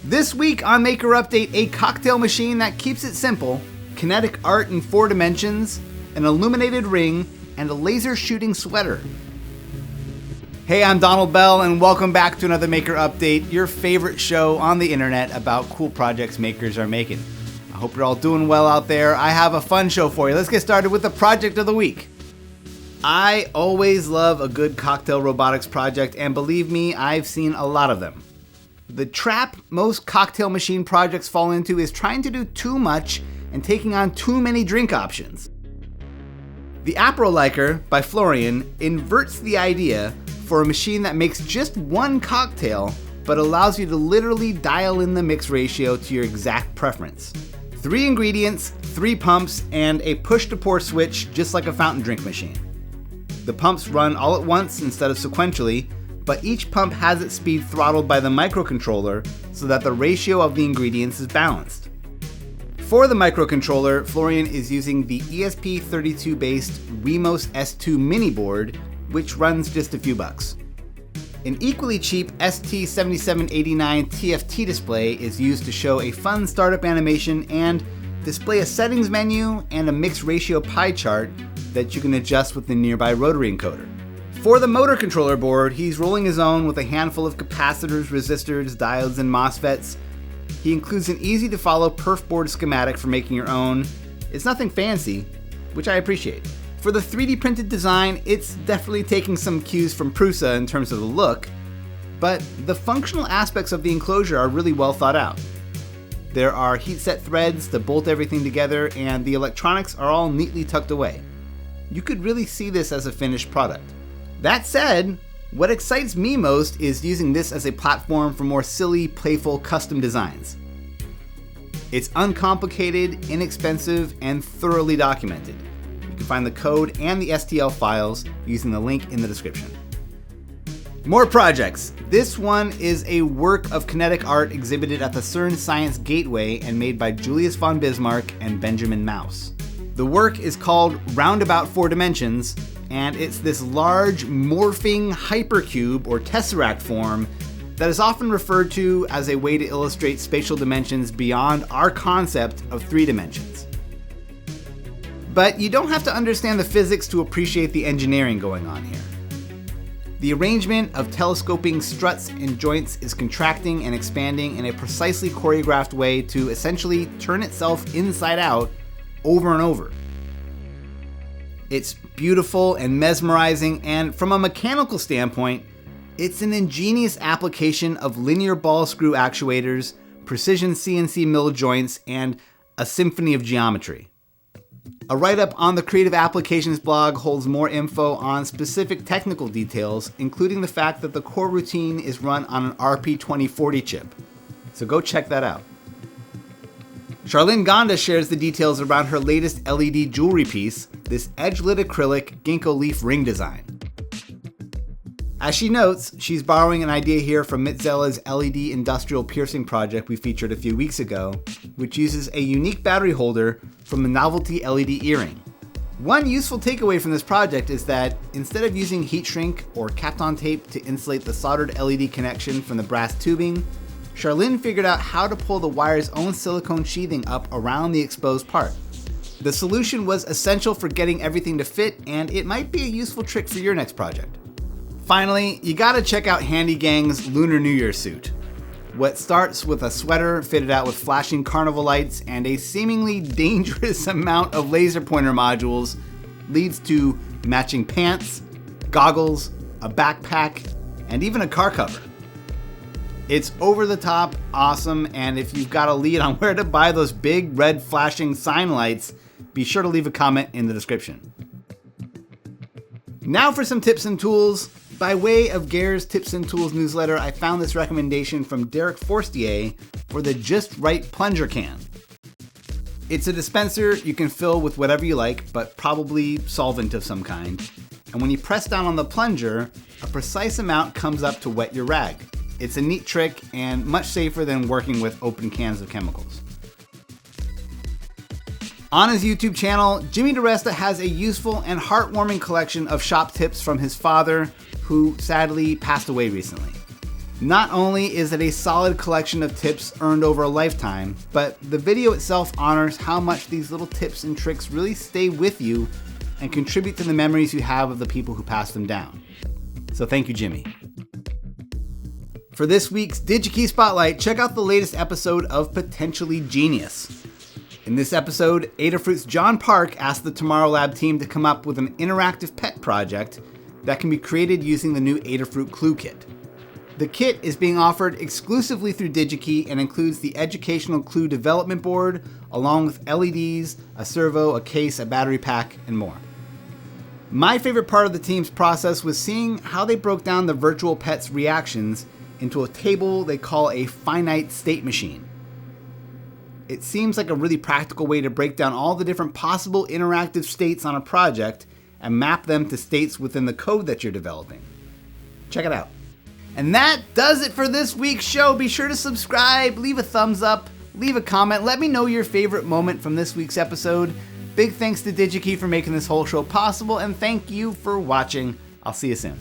This week on Maker Update, a cocktail machine that keeps it simple, kinetic art in 4 dimensions, an illuminated ring, and a laser shooting sweater. Hey, I'm Donald Bell, and welcome back to another Maker Update, your favorite show on the internet about cool projects makers are making. I hope you're all doing well out there. I have a fun show for you. Let's get started with the project of the week. I always love a good cocktail robotics project, and believe me, I've seen a lot of them. The trap most cocktail machine projects fall into is trying to do too much and taking on too many drink options. The APEROLiker by Florian inverts the idea for a machine that makes just one cocktail, but allows you to literally dial in the mix ratio to your exact preference. 3 ingredients, 3 pumps, and a push-to-pour switch just like a fountain drink machine. The pumps run all at once instead of sequentially, but each pump has its speed throttled by the microcontroller so that the ratio of the ingredients is balanced. For the microcontroller, Florian is using the ESP32-based Wemos S2 mini board, which runs just a few bucks. An equally cheap ST7789 TFT display is used to show a fun startup animation and display a settings menu and a mix ratio pie chart that you can adjust with the nearby rotary encoder. For the motor controller board, he's rolling his own with a handful of capacitors, resistors, diodes, and MOSFETs. He includes an easy-to-follow perf board schematic for making your own. It's nothing fancy, which I appreciate. For the 3D printed design, it's definitely taking some cues from Prusa in terms of the look, but the functional aspects of the enclosure are really well thought out. There are heat-set threads to bolt everything together, and the electronics are all neatly tucked away. You could really see this as a finished product. That said, what excites me most is using this as a platform for more silly, playful custom designs. It's uncomplicated, inexpensive, and thoroughly documented. You can find the code and the STL files using the link in the description. More projects. This one is a work of kinetic art exhibited at the CERN Science Gateway and made by Julius von Bismarck and Benjamin Mouse. The work is called Roundabout 4 Dimensions, and it's this large morphing hypercube or tesseract form that is often referred to as a way to illustrate spatial dimensions beyond our concept of 3 dimensions. But you don't have to understand the physics to appreciate the engineering going on here. The arrangement of telescoping struts and joints is contracting and expanding in a precisely choreographed way to essentially turn itself inside out over and over. It's beautiful and mesmerizing, and from a mechanical standpoint, it's an ingenious application of linear ball screw actuators, precision CNC mill joints, and a symphony of geometry. A write-up on the Creative Applications blog holds more info on specific technical details, including the fact that the core routine is run on an RP2040 chip. So go check that out. Charlyn Gonda shares the details around her latest LED jewelry piece, this edge-lit acrylic ginkgo leaf ring design. As she notes, she's borrowing an idea here from Mitzella's LED industrial piercing project we featured a few weeks ago, which uses a unique battery holder from the novelty LED earring. One useful takeaway from this project is that instead of using heat shrink or Kapton tape to insulate the soldered LED connection from the brass tubing, Charlyn figured out how to pull the wire's own silicone sheathing up around the exposed part. The solution was essential for getting everything to fit, and it might be a useful trick for your next project. Finally, you gotta check out Handy Geng's Lunar New Year suit. What starts with a sweater fitted out with flashing carnival lights and a seemingly dangerous amount of laser pointer modules leads to matching pants, goggles, a backpack, and even a car cover. It's over the top, awesome, and if you've got a lead on where to buy those big red flashing sign lights, be sure to leave a comment in the description. Now for some tips and tools. By way of Gare's Tips and Tools newsletter, I found this recommendation from Forestier for the JustRite Plunger Can. It's a dispenser you can fill with whatever you like, but probably solvent of some kind. And when you press down on the plunger, a precise amount comes up to wet your rag. It's a neat trick and much safer than working with open cans of chemicals. On his YouTube channel, Jimmy Diresta has a useful and heartwarming collection of shop tips from his father, who sadly passed away recently. Not only is it a solid collection of tips earned over a lifetime, but the video itself honors how much these little tips and tricks really stay with you and contribute to the memories you have of the people who passed them down. So thank you, Jimmy. For this week's DigiKey Spotlight, check out the latest episode of Potentially Genius. In this episode, Adafruit's John Park asked the Tomorrow Lab team to come up with an interactive pet project that can be created using the new Adafruit Clue Kit. The kit is being offered exclusively through DigiKey and includes the educational clue development board, along with LEDs, a servo, a case, a battery pack, and more. My favorite part of the team's process was seeing how they broke down the virtual pet's reactions into a table they call a finite state machine. It seems like a really practical way to break down all the different possible interactive states on a project and map them to states within the code that you're developing. Check it out. And that does it for this week's show. Be sure to subscribe, leave a thumbs up, leave a comment. Let me know your favorite moment from this week's episode. Big thanks to DigiKey for making this whole show possible, and thank you for watching. I'll see you soon.